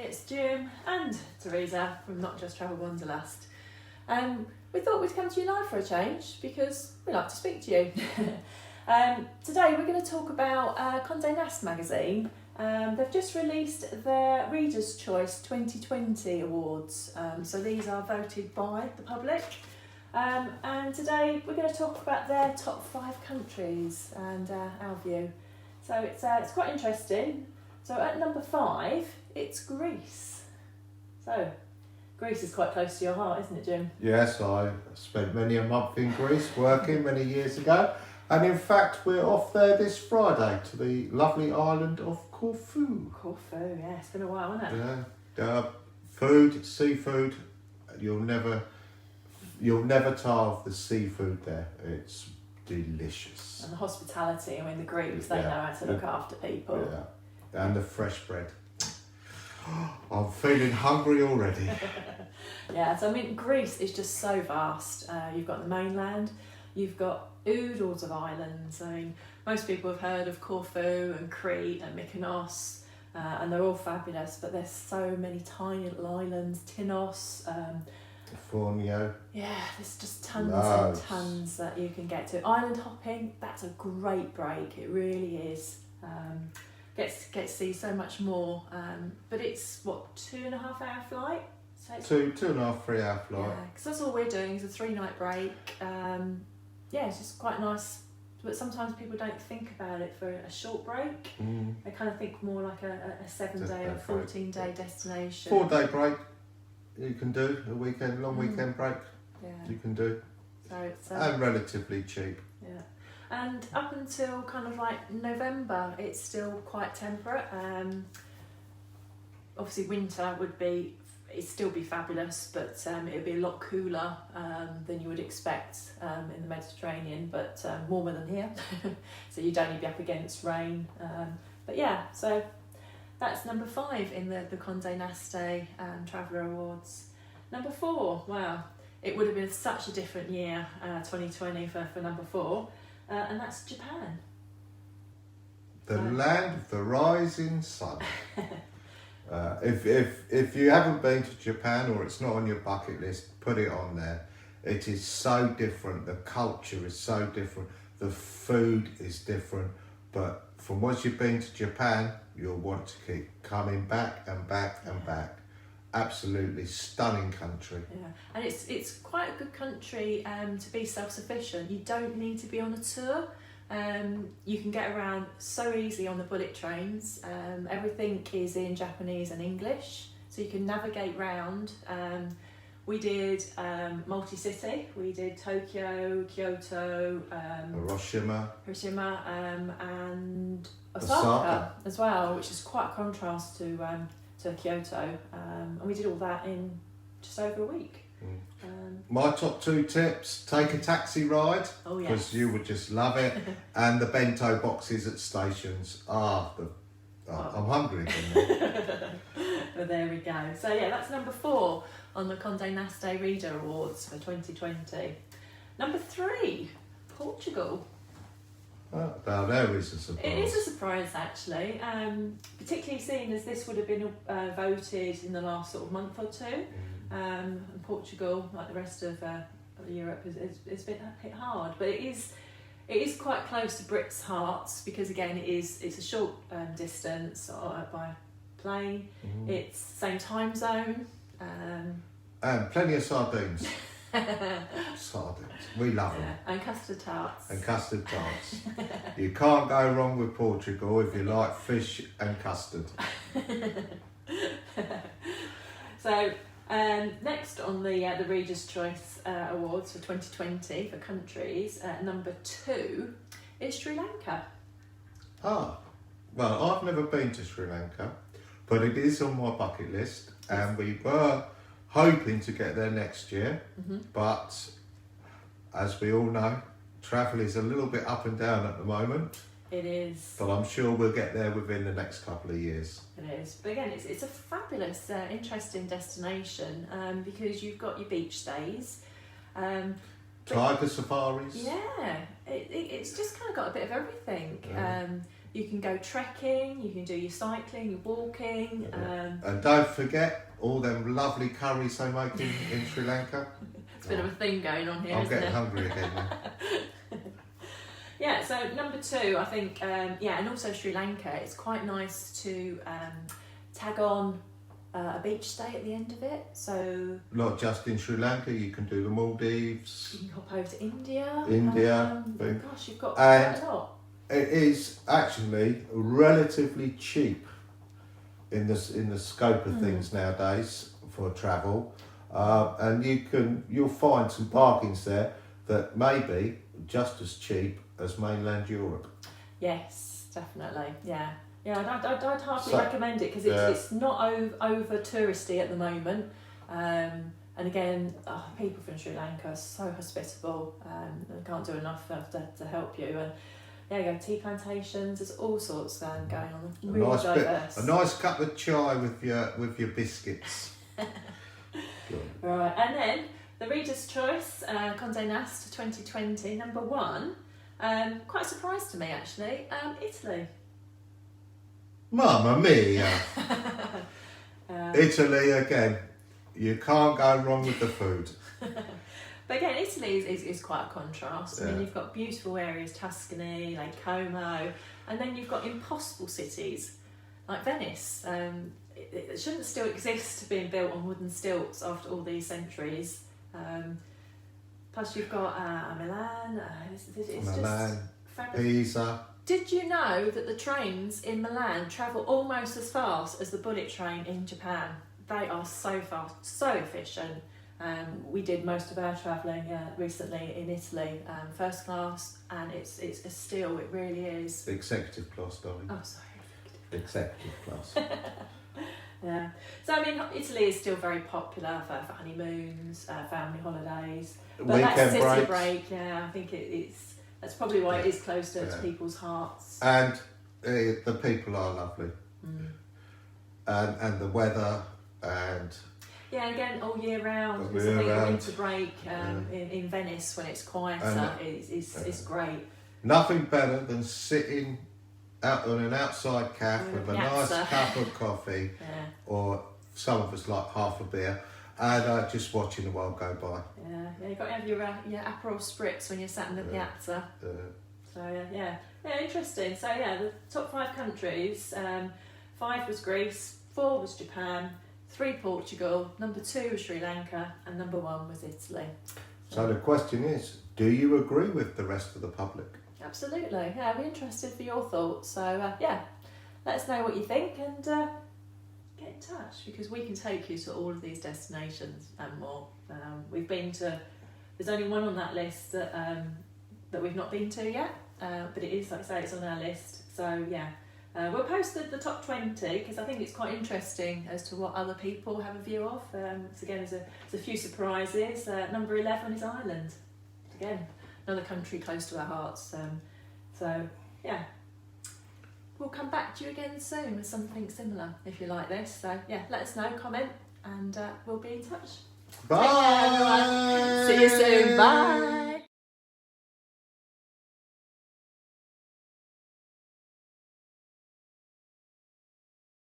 it's Jim and Teresa from Not Just Travel Wanderlust. We thought we'd come to you live for a change because we like to speak to you. Today we're going to talk about Conde Nast magazine. They've just released their Reader's Choice 2020 awards, so these are voted by the public. And today we're going to talk about their top 5 countries and our view. So it's quite interesting. So at number 5, it's Greece. So Greece is quite close to your heart, isn't it, Jim? Yes, I spent many a month in Greece working many years ago. And in fact, we're off there this Friday to the lovely island of Corfu. Corfu, yeah, it's been a while, hasn't it? Yeah, food, seafood, you'll never tire of the seafood there. It's delicious. And the hospitality, I mean the Greeks, they know how to look after people. Yeah, and the fresh bread. I'm feeling hungry already. Yeah, so I mean Greece is just so vast. You've got the mainland, you've got oodles of islands. I mean, most people have heard of Corfu and Crete and Mykonos, and they're all fabulous, but there's so many tiny little islands, Tinos, Fornio. yeah, there's just tons and tons that you can get to. Island hopping, that's a great break, it really is. Get to see so much more, but it's what, 2.5 hour flight? So it's 2.5, 3 hour flight. Yeah, because that's all we're doing is a 3-night break. Yeah, it's just quite nice, but sometimes people don't think about it for a short break. They kind of think more like a 7-day or 14-day destination. 4-day break you can do, a weekend, long weekend break you can do. So it's and relatively cheap. Yeah. And up until kind of like November, it's still quite temperate. Obviously winter it'd still be fabulous, but it'd be a lot cooler than you would expect in the Mediterranean, but warmer than here. So you'd only be up against rain. But yeah, so that's number 5 in the Conde Nast Traveller Awards. Number 4, wow, it would have been such a different year, 2020 for number 4. And that's Japan. The land of the rising sun. If you haven't been to Japan or it's not on your bucket list, put it on there. It is so different. The culture is so different. The food is different. But from once you've been to Japan, you'll want to keep coming back and back and back. Absolutely stunning country. Yeah, and it's quite a good country to be self-sufficient. You don't need to be on a tour. You can get around so easily on the bullet trains. Everything is in Japanese and English, so you can navigate round. We did multi-city. We did Tokyo, Kyoto, Hiroshima, and Osaka as well, which is quite a contrast to Kyoto. And we did all that in just over a week. My top 2 tips: take a taxi ride, because you would just love it, and the bento boxes at stations. I'm hungry again. Well, there we go. So yeah, that's number 4 on the Conde Nast Reader Awards for 2020. Number 3, Portugal. Now there is a surprise. It is a surprise actually, particularly seeing as this would have been voted in the last sort of month or 2. And Portugal, like the rest of Europe, has been hit hard, but it is quite close to Brits' hearts because again it's a short distance by plane. It's same time zone, and plenty of sardines. Sardines, we love them. And custard tarts. You can't go wrong with Portugal if you like fish and custard. So next on the Reader's Choice Awards for 2020 for countries, number 2 is Sri Lanka. Well, I've never been to Sri Lanka, but it is on my bucket list, and we were hoping to get there next year, but as we all know, travel is a little bit up and down at the moment. It is. But I'm sure we'll get there within the next couple of years. It is. But again, it's a fabulous, interesting destination because you've got your beach stays. Tiger safaris. Yeah, it's just kind of got a bit of everything. Yeah. You can go trekking, you can do your cycling, your walking. And don't forget all them lovely curries they make in Sri Lanka. It's a bit of a thing going on here, I'm isn't getting it? hungry again now. Yeah, so number 2, I think, and also Sri Lanka, it's quite nice to tag on a beach stay at the end of it. So Not just in Sri Lanka, you can do the Maldives. you can hop over to India. Gosh, you've got And quite a lot. it is actually relatively cheap in the scope of things nowadays for travel, and you'll find some bargains there that may be just as cheap as mainland Europe. Yes, definitely. Yeah. I'd hardly So- recommend it because it's not over touristy at the moment. And again, people from Sri Lanka are so hospitable. They can't do enough to help you. And you go tea plantations. There's all sorts going on. Really diverse. A nice cup of chai with your biscuits. Right, and then the Reader's Choice, Conde Nast 2020, number 1. Quite a surprise to me actually. Italy. Mamma mia! Italy again. You can't go wrong with the food. But again, Italy is quite a contrast. I mean, you've got beautiful areas, Tuscany, Lake Como, and then you've got impossible cities like Venice. It shouldn't still exist being built on wooden stilts after all these centuries. Plus you've got Milan. It's Milan, just fabulous. Pisa. Did you know that the trains in Milan travel almost as fast as the bullet train in Japan? They are so fast, so efficient. We did most of our travelling recently in Italy, first class, and it's still, it really is. Executive class, darling. Oh, sorry. Executive class. Yeah. So I mean, Italy is still very popular for honeymoons, family holidays. But that Weekend city breaks. break, I think that's probably why it is close to people's hearts. And the people are lovely. And the weather and... Yeah, and again, all year round. All Because year I think the round. winter break in Venice when it's quieter is great. Nothing better than sitting out on an outside cafe with a nice Piazza. cup of coffee, or some of us like half a beer, and just watching the world go by. Yeah, you've got to have your Aperol Spritz when you're sat in the piazza. So yeah, interesting. So the top 5 countries, 5 was Greece, 4 was Japan, 3 Portugal, number 2 was Sri Lanka, and number 1 was Italy. So the question is, do you agree with the rest of the public? Absolutely. Yeah, we're interested for your thoughts. So let us know what you think and get in touch, because we can take you to all of these destinations and more. We've been to. There's only one on that list that we've not been to yet, but it is, like I say, it's on our list. So we'll post the top 20 because I think it's quite interesting as to what other people have a view of. So again, there's a few surprises. Number 11 is Ireland. Again, another country close to our hearts. We'll come back to you again soon with something similar if you like this. So let us know, comment, and we'll be in touch. Bye! Take care, everyone. See you soon. Bye.